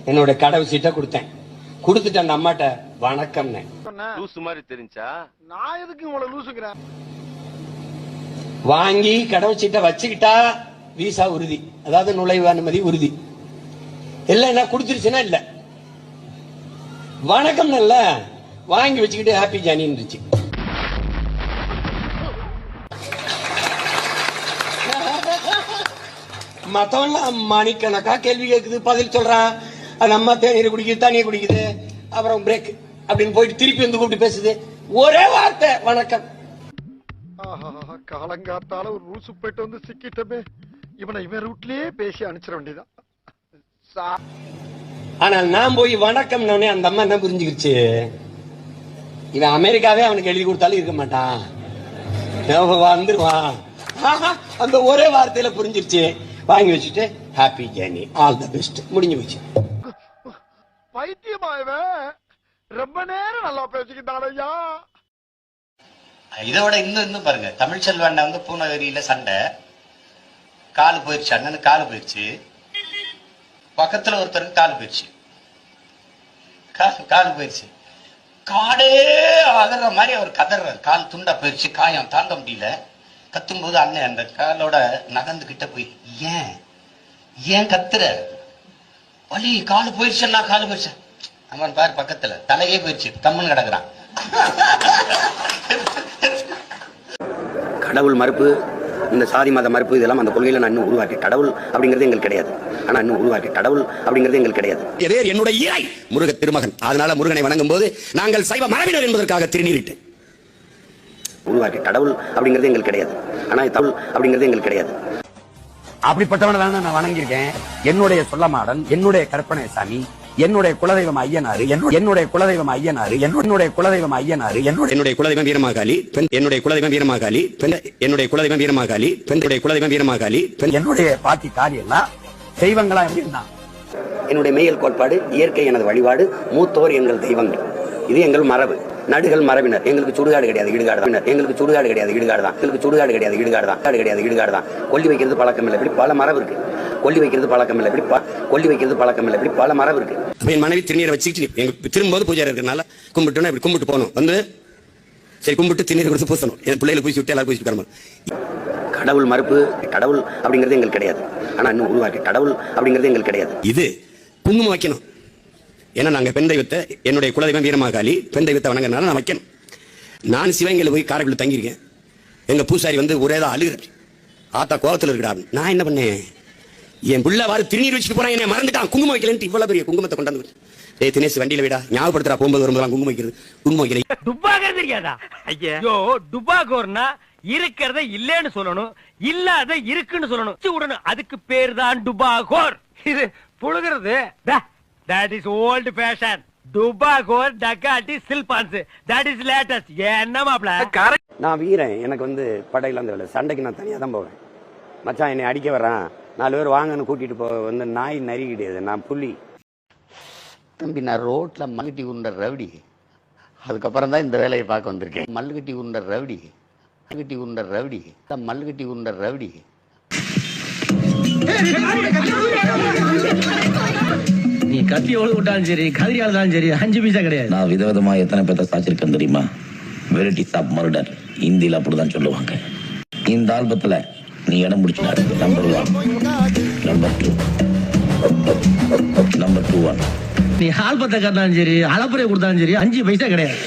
என்னோட கடவு சீட்டை கொடுத்தேன். கொடுத்துட்டு அந்த அம்மாட்ட வணக்கம் லூசு மாதிரி தெரிஞ்சா நான் எதுக்கு உங்களை லூசுக்கிறேன். வாங்கி கடவு சீட்டை வச்சுக்கிட்டா விசா உறுதி, அதாவது நுழைவு அனுமதி உறுதி. இல்ல என்ன கொடுத்துருச்சுன்னா இல்ல, வணக்கம் இல்ல வாங்கி வச்சுக்கிட்டு ஹாப்பி ஜானி இருந்துச்சு. மத்தவன்லாம் மணிக்கணக்கா கேள்வி கேட்குது, பதில் சொல்றான். அது அம்மா தேநீர் குடிக்குது, தண்ணியை குடிக்குது, அப்புறம் பிரேக் அப்படின்னு போயிட்டு திருப்பி வந்து கூப்பிட்டு பேசுது. ஒரே வார்த்தை வணக்கம். காலங்காத்தால ஒரு ரூசு போயிட்டு வந்து சிக்கிட்டமே, இவன் ரூட்லயே பேசி அனுப்பிச்சிட வேண்டியதான். ஆனால் நான் போய் வணக்கம் அந்த அம்மா என்ன புரிஞ்சுக்கிச்சு, இவன் அமெரிக்காவே அவனுக்கு எழுதி கொடுத்தாலும் இருக்க மாட்டான், வந்துருவான். அந்த ஒரே வார்த்தையில புரிஞ்சிருச்சு. வாங்கி வச்சுட்டு happy journey, all the best, முடிஞ்சு போச்சு. பைத்தியமாயவன் ரொம்ப நேரம் நல்லா பேசிக்கிட்டானையா. இதோட இன்னும் பாருங்க, தமிழ் செல்வண்ண வந்து பூநகரியில சண்டை, காலு போயிருச்சு, அண்ணனுக்கு காலு போயிருச்சு, பக்கத்துல ஒருத்தருக்கு காலு போயிருச்சு, காலு போயிருச்சு, காடே அகற மாதிரி அவர் கதறாரு, கால் துண்டா போயிருச்சு, காயம் தாங்க முடியல. கத்தும்போது அண்ணன் அந்த காலோட நகர்ந்து கிட்ட போய் ஏன் கத்துற, வலி காலு போயிருச்சுன்னா, காலு போயிருச்சு. அவன் பாரு பக்கத்துல தலையே போயிருச்சு, தம்முன்னு கிடக்குறான். கடவுள் மறுப்பு, இந்த சாதி மத மறுப்பு, இதெல்லாம் அந்த கொள்கையில நான் இன்னும் உருவாக்கி, கடவுள் அப்படிங்கிறது எங்களுக்கு கிடையாது. ஆனா இன்னும் உருவாக்கி, கடவுள் அப்படிங்கிறது எங்களுக்கு கிடையாது. என்னுடைய இறை முருக திருமகன், அதனால முருகனை வணங்கும் போது நாங்கள் சைவ மரபினர் என்பதற்காக திருநீரிட்டு உருவாக்கி, கடவுள் அப்படிங்கிறது எங்களுக்கு கிடையாது. ஆனா தமிழ் அப்படிங்கிறது எங்களுக்கு கிடையாது. அப்படிப்பட்டவனை தான் நான் வணங்கியிருக்கேன். என்னுடைய சொல்லமாடன், என்னுடைய கற்பனை சாமி, என்னுடைய குலதெய்வம் ஐயனாரு, என்னுடைய குலதெய்வம் ஐயனாரு, என்னுடைய குலதெய்வம் ஐயனாரு, என்னுடைய குலதெய்வம் வீரமாகாளி, என்னுடைய குலதெய்வம் வீரமாகாளி, என்னுடைய குலதெய்வம் வீரமாகாளி, என்னுடைய குலதெய்வம் வீரமாகாளி, என்னுடைய பாட்டி காரியெல்லாம் தெய்வங்களா எப்படின்னா, என்னுடைய மெய்யல் கோட்பாடு, இயற்கை எனது வழிபாடு, மூத்தோர் எங்கள் தெய்வங்கள், இது எங்கள் மரபு. நடுகள் மரபினர், எங்களுக்கு சுடுகாடு கிடையாது, இடுகாடு தான். எங்களுக்கு சுடுகாடு கிடையாது, இடுகாடு தான். எங்களுக்கு சுடுகாடு கிடையாது, இடுகாடு தான். கிடையாது, இடுகாடு தான். கொல்லி வைக்கிறது பழக்கம் இல்லை, இப்படி பல மரபு இருக்கு. கொல்லி வைக்கிறது பழக்கம் இல்லை, இப்படி கொல்லி வைக்கிறது பழக்கம் இல்லை, இப்படி பல மரபு இருக்கு. என் மனைவி திருநீரை வச்சுக்கிட்டு எங்க திரும்பும்போது பூஜை இருக்கிறதுனால கும்பிட்டோன்னா இப்படி கும்பிட்டு போகணும், வந்து சரி கும்பிட்டு திருநீர் கொடுத்து பூசணும். என் பிள்ளைகளை பூசி விட்டு எல்லாரும் பூசி விட்டு. கடவுள் மறுப்பு, கடவுள் அப்படிங்கிறது எங்களுக்கு கிடையாது. ஆனா இன்னும் உருவாக்கி, கடவுள் அப்படிங்கிறது எங்களுக்கு கிடையாது. இது குங்குமம் வைக்கணும். ஏன்னா நாங்க பெண் தெய்வத்தை, என்னுடைய குலதெய்வம் வீரமாகாளி, பெண் தெய்வத்தை வணங்குறதுனால நான் வைக்கணும். நான் சிவகங்கையில் போய் காரைக்குள்ள தங்கியிருக்கேன். எங்க பூசாரி வந்து ஒரே தான் அழுகிறார், ஆத்தா கோலத்தில் இருக்கிறார். நான் என்ன பண்ணேன், என் புள்ள வாரு திருநீர் வச்சுட்டு போறான், என்ன மறந்துட்டான், குங்குமம் வைக்கலன்ட்டு இவ்வளவு பெரிய குங்குமத்தை கொண்டாந்து. ஏய் தினேஷ் வண்டியில விடா, ஞாபகப்படுத்துறா, போகும்போது வரும்போது குங்குமம் வைக்கிறது. குங்குமம் வைக்கல டுப்பாகர் தெரியாதா? ஐயோ டுப்பாகோர்னா இருக்கிறத இல்லன்னு சொல்லணும், இல்லாத இருக்குன்னு சொல்லணும். அதுக்கு பேர் தான் டுபாகோர். இது புழுகிறது. That is old fashion. Dubagoor, Dagati, Silpans. That is latest. என்ன மாப்ள? நான் வீரன், எனக்கு வந்து படையில அந்த வேலை, சண்டைக்கு நான் தனியா தான் போவேன். மச்சான் என்னை அடிக்க வர்றான், 4 பேர் வாங்கன்னு கூட்டிட்டு போ, வந்து நாய் நரி கிடையாது, நான் புலி. தம்பி நான் ரோட்ல மல்லுக்கட்டி உருண்ட ரவுடி, அதுக்கப்புறம் தான் இந்த வேலையை பார்க்க வந்திருக்கேன். மல்லுக்கட்டி உருண்ட ரவுடி, மல்லுக்கட்டி உருண்ட ரவுடி, மல்லுக்கட்டி உருண்ட ரவுடி. நீ கத்தி எவ்வளவு விட்டாலும் சரி, கதிரியால் தான் சரி, 5 பைசா கிடையாது. நான் விதவிதமா எத்தனை பேர்த்த சாச்சிருக்கேன் தெரியுமா? வெரைட்டிஸ் ஆஃப் மர்டர், இந்தியில அப்படிதான் சொல்லுவாங்க. இந்த ஆல்பத்துல நீ இடம் முடிச்சு நம்பர் 1, நம்பர் 2, நம்பர் 2. நீ ஆல்பத்தை கட்டாலும் சரி, அளப்புறையை கொடுத்தாலும் சரி, 5 பைசா கிடையாது.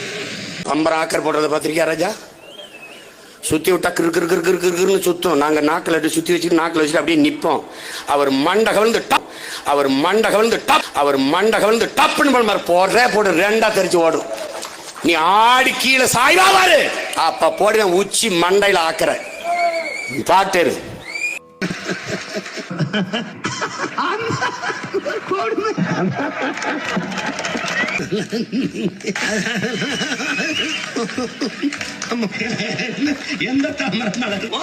பம்பரம் ஆக்கர் போடுறத பாத்திருக்கியா ராஜா? சுத்தி விட்டா கிருன்னு சுத்தம். நாங்க நாக்கில் சுத்தி வச்சுட்டு நாக்கில் வச்சுட்டு அப்படியே நிப்போம். அவர் மண்டை கவிழ்ந்து டப், அவர் மண்டை கவிழ்ந்து டப், அவர் மண்டை கவிழ்ந்து டப்புன்னு போட்டு 2ஆ தெரிச்சு ஓடும். நீ ஆடி கீழே சாய்வா பாரு, அப்ப போடுவேன் உச்சி மண்டையில ஆக்குற பாட்டு. எந்த தாமரம் நடக்குமோ?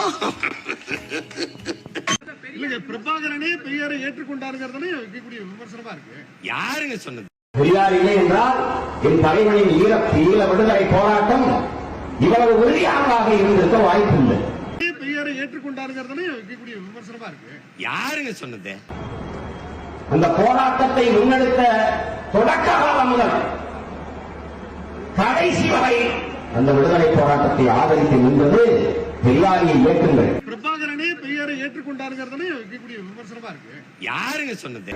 பிரபாகரனே பெரியாரை ஏற்றுக்கொண்டாருங்கிறதுனே வைக்கக்கூடிய விமர்சனமா இருக்கு. யாருங்க சொன்னது? பெரியார் இல்லை என்றால் என் தலைவனின் ஈழ விடுதலை போராட்டம் இவ்வளவு உறுதியானதாக இருந்திருக்க வாய்ப்பில்லை. பெரியாரை ஏற்றுக்கொண்டாருங்கிறதுனே வைக்கக்கூடிய விமர்சனமா இருக்கு. யாருங்க சொன்னது? அந்த போராட்டத்தை முன்னெடுத்த தொடக்க காலம் முதல் கடைசி வரை அந்த விடுதலை போராட்டத்தை ஆதரித்து நின்றது பெரியாரியை இயக்கங்கள். பிரபாகரனே பெரியாரை ஏற்றுக்கொண்டாருங்கிறதுனே வைக்கக்கூடிய விமர்சனமா இருக்கு. யாருங்க சொன்னது?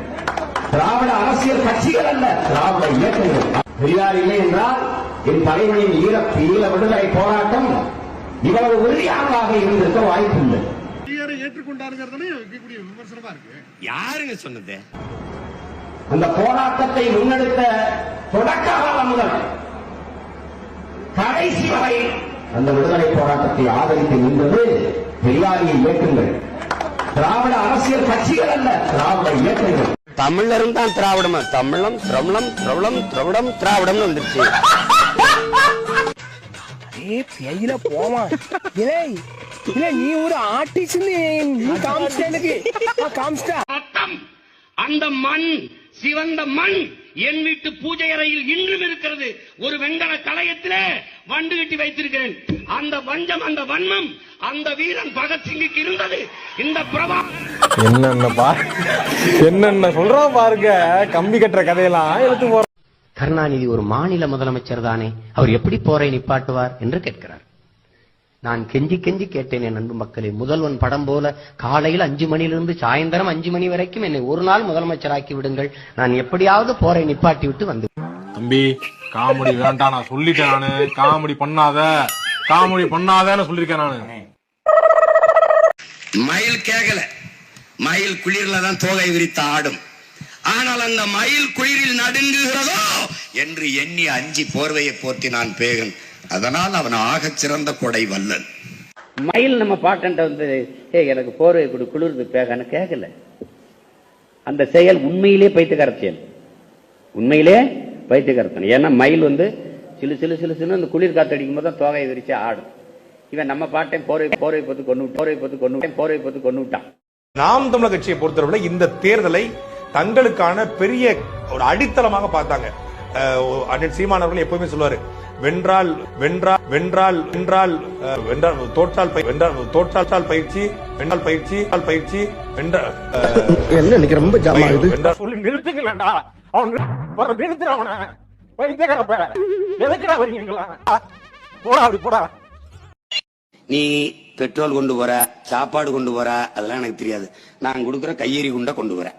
திராவிட அரசியல் கட்சிகள் அல்ல, திராவிட இயக்கங்கள். பெரியார் இல்லை என்றால் என் தலைவனின் ஈழ விடுதலை போராட்டம் இவ்வளவு உறுதியானதாக இருந்திருக்க வாய்ப்பில்லை. பெரியாரை ஏற்றுக்கொண்டாருங்கிறதுனே வைக்கக்கூடிய விமர்சனமா இருக்கு. யாருங்க சொன்னது? அந்த போராட்டத்தை முன்னெடுத்த தொடக்க காலம் முதல் கடைசி வரை அந்த விடுதலை போராட்டத்தை ஆதரித்து நின்றது பெரியாரியை இயக்கங்கள். திராவிட அரசியல் கட்சிகள் அல்ல, திராவிட இயக்கங்கள். தமிழரும் தான் திராவிடம். தமிழம் திரவிடம் திரவிடம் திரவிடம் திராவிடம் வந்துருச்சு. போமா நீ ஒரு ஆர்டிஸ்ட் அந்த மண் சிவந்த மண் என் வீட்டு பூஜை அறையில் இன்றும் இருக்கிறது. ஒரு வெண்கல கலயத்திலே வண்டு கட்டி வைத்திருக்கிறேன். அந்த வஞ்சம், அந்த வன்மம் அந்த வீரன் பகத்சிங்குக்கு இருந்தது. இந்த பிரபா என்னென்ன சொல்றான் பாருங்க. கம்பி கட்டுற கதையெல்லாம் எடுத்து போற. கருணாநிதி ஒரு மாநில முதலமைச்சர் தானே, அவர் எப்படி போரை நிப்பாட்டுவார் என்று கேட்கிறார். நான் கெஞ்சி கெஞ்சி கேட்டேன் என் அன்பு மக்களே, முதல்வன் படம் போல காலையில் 5 மணியிலிருந்து சாயந்தரம் 5 மணி வரைக்கும் என்னை ஒரு நாள் முதலமைச்சராக்கி விடுங்கள், நான் எப்படியாவது போரை நிப்பாட்டி விட்டு வந்து. தம்பி காமெடி வேண்டாம், நான் சொல்லிட்டேன். நானு காமெடி பண்ணாதன்னு சொல்லிருக்கேன் நானு. மயில் கேகல, மயில் குளிர்ல தான் தோகை விரித்து ஆடும். ஆனால் அந்த மயில் குளிரில் நடுங்குகிறதோ என்று எண்ணி அஞ்சி போர்வையை போர்த்தி நான் பேகன். அதனால் அவன் ஆகச் சிறந்த கொடை வல்லன். மயில் நம்ம பாட்டன்ட்ட வந்து எனக்கு போர்வை கொடு குளிர்ந்து பேகன்னு கேட்கல. அந்த செயல் உண்மையிலே பைத்தியக்கார செயல், உண்மையிலே பைத்தியக்காரத்தனம். ஏன்னா மயில் வந்து சிலு சிலு சிலு சிலு அந்த குளிர் காத்தடிக்கும் போது தான் தோகையை விரிச்சு ஆடும். இவன் நம்ம பாட்டை போர்வை போத்து கொண்டு விட்டான். நாம் தமிழர் கட்சியை பொறுத்தவரை இந்த தேர்தலை தங்களுக்கான பெரிய ஒரு அடித்தளமாக பார்த்தாங்க. அண்ணன் சீமான் அவர்கள் எப்பவுமே சொல்லுவாரு, வென்றால் வென்றால் வென்றால் வென்றால் வென்றால் தோற்றால் பயிற்சி வென்றால் பயிற்சி வென்றால் என்ன இன்னைக்கு ரொம்ப ஜாம் ஆகுது. சொல்லி நிறுத்துங்களா அவன் நிறுத்துறவன போடா அப்படி போடா. நீ பெட்ரோல் கொண்டு போற, சாப்பாடு கொண்டு போற, அதெல்லாம் எனக்கு தெரியாது. நான் கொடுக்குற கையெறி குண்டை கொண்டு வரேன்,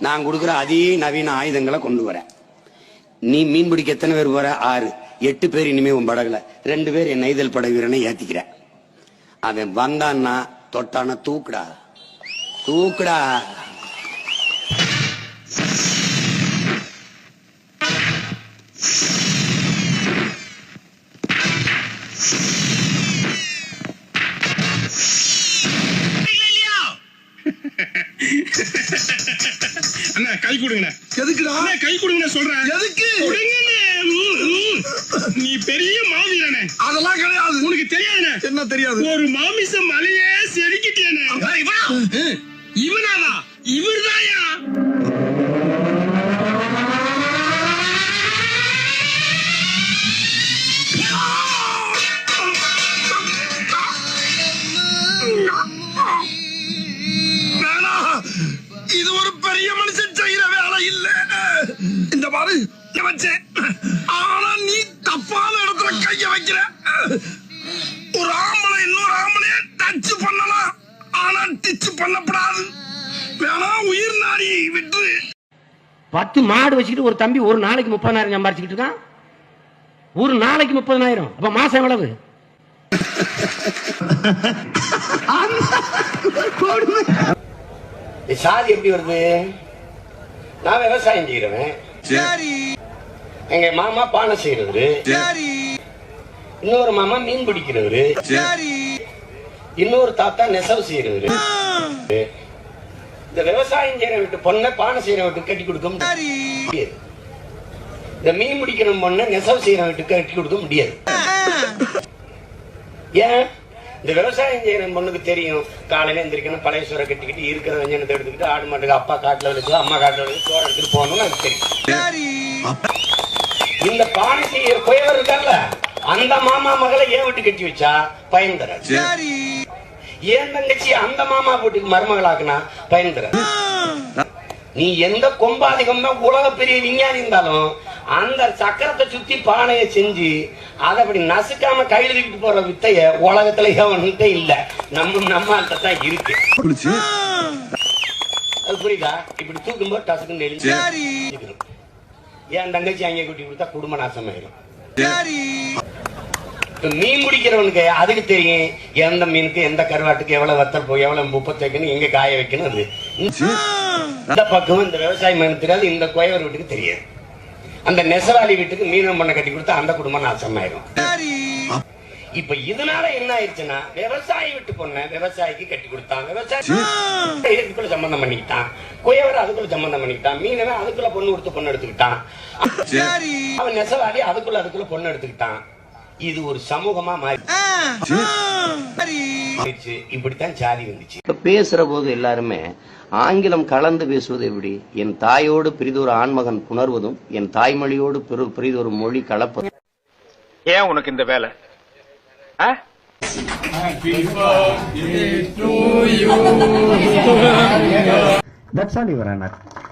நான் கொடுக்குற அதிநவீன ஆயுதங்களை கொண்டு வரேன். நீ மீன் பிடிக்க எத்தனை பேர் போற? 6 8 பேர் இனிமே உன் படகுல 2 பேர் என் நெய்தல் படை வீரனை ஏத்திக்கிற. அவன் வந்தான்னா தொட்டான தூக்குடா தூக்குடா. அண்ணா கை கொடுங்க. எதுக்குடா கை கொடுங்க சொல்றேன். எதுக்கு நீ பெரிய மாவீரனே. அதெல்லாம் கிடையாது, உனக்கு தெரியாதுண்ணே. என்ன தெரியாது? ஒரு மாமிச மலையே செதுக்கிட்டேனே. இவனாவா? இவர்தாயா? இது ஒரு பெரிய மனுஷன் செய்யற வேலை இல்ல. இந்த மாதிரி வச்சேன், ஆனா நீ தப்பான இடத்துல கைய வைக்கிற. ஒரு ஆம்பளை இன்னொரு ஆம்பளைய டச் பண்ணலாம், ஆனா டிச் பண்ணப்படாது. வேணா உயிர் நாடி விட்டு. 10 மாடு வச்சுக்கிட்டு ஒரு தம்பி ஒரு நாளைக்கு 30,000 சம்பாரிச்சுக்கிட்டு இருக்கான். ஒரு நாளைக்கு 30,000, அப்ப மாசம் எவ்வளவு? சாதி எப்படி வருது? நான் விவசாயம் செய்யறவன், எங்க மாமா பானை செய்யறவரு, இன்னொரு மாமா மீன் பிடிக்கிறவரு, இன்னொரு தாத்தா நெசவு செய்யறவரு. இந்த விவசாயம் செய்யற வீட்டு பொண்ணை பானை செய்யற வீட்டுக்கு கட்டி கொடுக்க முடியாது. இந்த மீன் பிடிக்கிற பொண்ணை நெசவு செய்யற வீட்டுக்கு கட்டி கொடுக்க முடியாது. ஏன்? இந்த விவசாயம் செய்யற பொண்ணுக்கு தெரியும், காலையில எந்திரிக்கணும், பழைய சோறை கட்டிக்கிட்டு இருக்கிற வெஞ்சனத்தை எடுத்துக்கிட்டு ஆடு மாட்டுக்கு அப்பா காட்டுல வச்சு அம்மா காட்டுல வச்சு சோறை எடுத்துட்டு போகணும்னு எனக்கு தெரியும். இந்த பானை செய்யற புயவர் இருக்கார்ல, அந்த மாமா மகளை ஏன் வீட்டு கட்டி வச்சா பயன் தராது. ஏன் தங்கச்சி அந்த மாமா வீட்டுக்கு மருமகளாக்குனா பயன் தராது. நீ எந்த கொம்பாதிகம்னா உலக பெரிய விஞ்ஞானி இருந்தாலும் அந்த சக்கரத்தை சுத்தி பானையை செஞ்சு அதை அப்படி நசுக்காம கையில தூக்கிட்டு போற வித்தைய உலகத்துல எவன்கிட்ட இல்ல, நம்மள்கிட்ட தான் இருக்கு. அது புரியுதா? இப்படி தூக்கும்போது டசுக்குன்னு நெளிஞ்சு என் தங்கச்சி அங்கே கூட்டி கொடுத்தா குடும்ப நாசமாயிரும். மீன் பிடிக்கிறவனுக்கு அதுக்கு தெரியும் எந்த மீனுக்கு எந்த கருவாட்டுக்கு எவ்வளவு வத்தல் போய் எவ்வளவு முப்பத்து வைக்கணும், எங்க காய வைக்கணும். அது இந்த பக்கம் இந்த விவசாய மகனுக்கு தெரியாது, இந்த கோயவர் வீட்டுக்கு தெரியாது. அந்த நெசவாளி வீட்டுக்கு மீனம் பண்ண கட்டி கொடுத்தா அந்த குடும்பம் நாசமாயிரும். இப்ப இதனால என்ன ஆயிடுச்சுன்னா, விவசாயி விட்டு பொண்ண விவசாயிக்கு கட்டி கொடுத்தான், விவசாயி இதுக்குள்ள சம்பந்தம் பண்ணிக்கிட்டான், குயவர் அதுக்குள்ள சம்பந்தம் பண்ணிக்கிட்டான், மீனவன் அதுக்குள்ள பொண்ணு கொடுத்து பொண்ணு எடுத்துக்கிட்டான், அவன் நெசவாளி அதுக்குள்ள பொண்ணு எடுத்துக்கிட்டான். இது ஒரு சமூகமா மாறிடுச்சு. இப்படித்தான் ஜாதி வந்துச்சு. இப்ப பேசுற போது எல்லாருமே ஆங்கிலம் கலந்து பேசுவது எப்படி? என் தாயோடு பிரிதொரு ஆண்மகன் புணர்வதும் என் தாய்மொழியோடு பிரிதொரு மொழி கலப்பதும். ஏன் உனக்கு இந்த வேலை?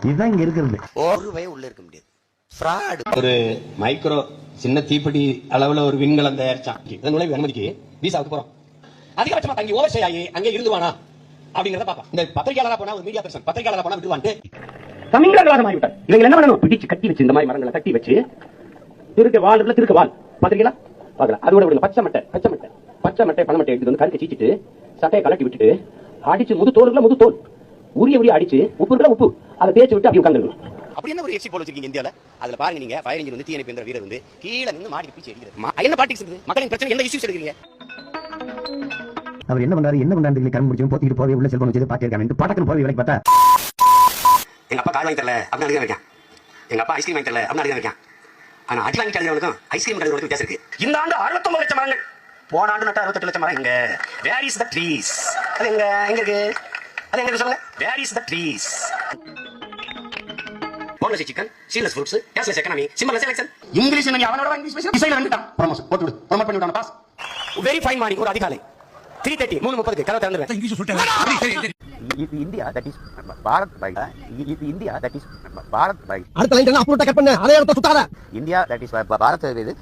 இதுதான் இங்க இருக்கிறது. ஒரு வய உள்ள இருக்க முடியாது. ஒரு மைக்ரோ சின்ன தீப்பெட்டி அளவுல ஒரு விண்கலம் தயாரிச்சான். இதன் நுழைவு அனுமதிக்கு விசாவுக்கு போறோம். அதிகபட்சமா தங்கி ஓவர் ஆகி அங்கே இருந்துவானா அப்படிங்கறத பாப்பா. இந்த பத்திரிகையாளரா போனா ஒரு மீடியா பர்சன் பத்திரிகையாளரா போனா விட்டுவான்ட்டு தமிழர்களாக மாறிவிட்டார். இவங்க என்ன பண்ணணும்? பிடிச்சு கட்டி வச்சு இந்த மாதிரி மரங்களை கட்டி வச்சு திருக்க வால் பத்திரிகையா பாக்கலாம். அதோட விடுங்க பச்சை மட்டை பண மட்டை எடுத்து வந்து கருக்க சீச்சிட்டு சட்டையை கலட்டி விட்டுட்டு அடிச்சு முது தோல் உரிய அடிச்சு உப்பு அதை தேய்ச்சி விட்டு அப்படி உட்காந்துருக்கணும். அப்படி என்ன ஒரு எக்ஸிட் போல் வச்சிருக்கீங்க இந்தியால? அதுல பாருங்க, நீங்க ஃபயர் இன்ஜின் வந்து தீயணைப்பு என்ற வீரர் வந்து கீழே நின்று மாடி பிடிச்சி அடிக்கிறது. என்ன பாலிடிக்ஸ் இருக்குது? மக்களின் பிரச்சனை என்ன இஷ்யூஸ் எடுக்கிறீங்க? அவர் என்ன பண்றாரு கண் முடிச்சு போத்திட்டு போவே உள்ள செல்போன் வச்சு பாத்திருக்காங்க. பாட்டக்கன் போய் வேலைக்கு பார்த்தா எங்க அப்பா கார் வாங்கி தரல அப்படின்னு அடிக்க வைக்கான், எங்க அப்பா ஐஸ்கிரீம் வாங்கி தரல அப்படின்னு அடிக்க வைக்கான். ஆனா அடி வாங்கி தரவனுக்கும் ஐஸ்கிரீம் கடைகளுக்கும் வித்தியாசம் இருக்கு. இந்த ஆண்டு 69 லட்சம் மரங்கள், போன ஆண்டு நட்ட 68 லட்சம் மரம். எங்க வேர் இஸ் த ட்ரீஸ்? அது எங்க இருக்கு? அது எங்க சொல்லுங்க. Where is the trees? boneless chicken, seedless fruits, cashless economy, simplest election. English நீங்க அவனோட இங்கிலீஷ் பேசு. டிசைன் வந்துட்டான். ப்ரமோஷன் போட்டு ப்ரோமோட் பண்ணி விட்டான். பாஸ். வெரி ஃபைன் மார்னிங் ஒரு அதிகாலை 3:30 3:30 கதவு திறந்துறேன். இங்கிலீஷ் சொல்லிட்டேன். இது இந்தியா தட் இஸ் பாரத் பை. இது இந்தியா தட் இஸ் பாரத் பை. அடுத்த லைன் என்ன அப்லோட் கட் பண்ணு. அதே இடத்துல சுத்தாத. இந்தியா தட் இஸ் பாரத் இது.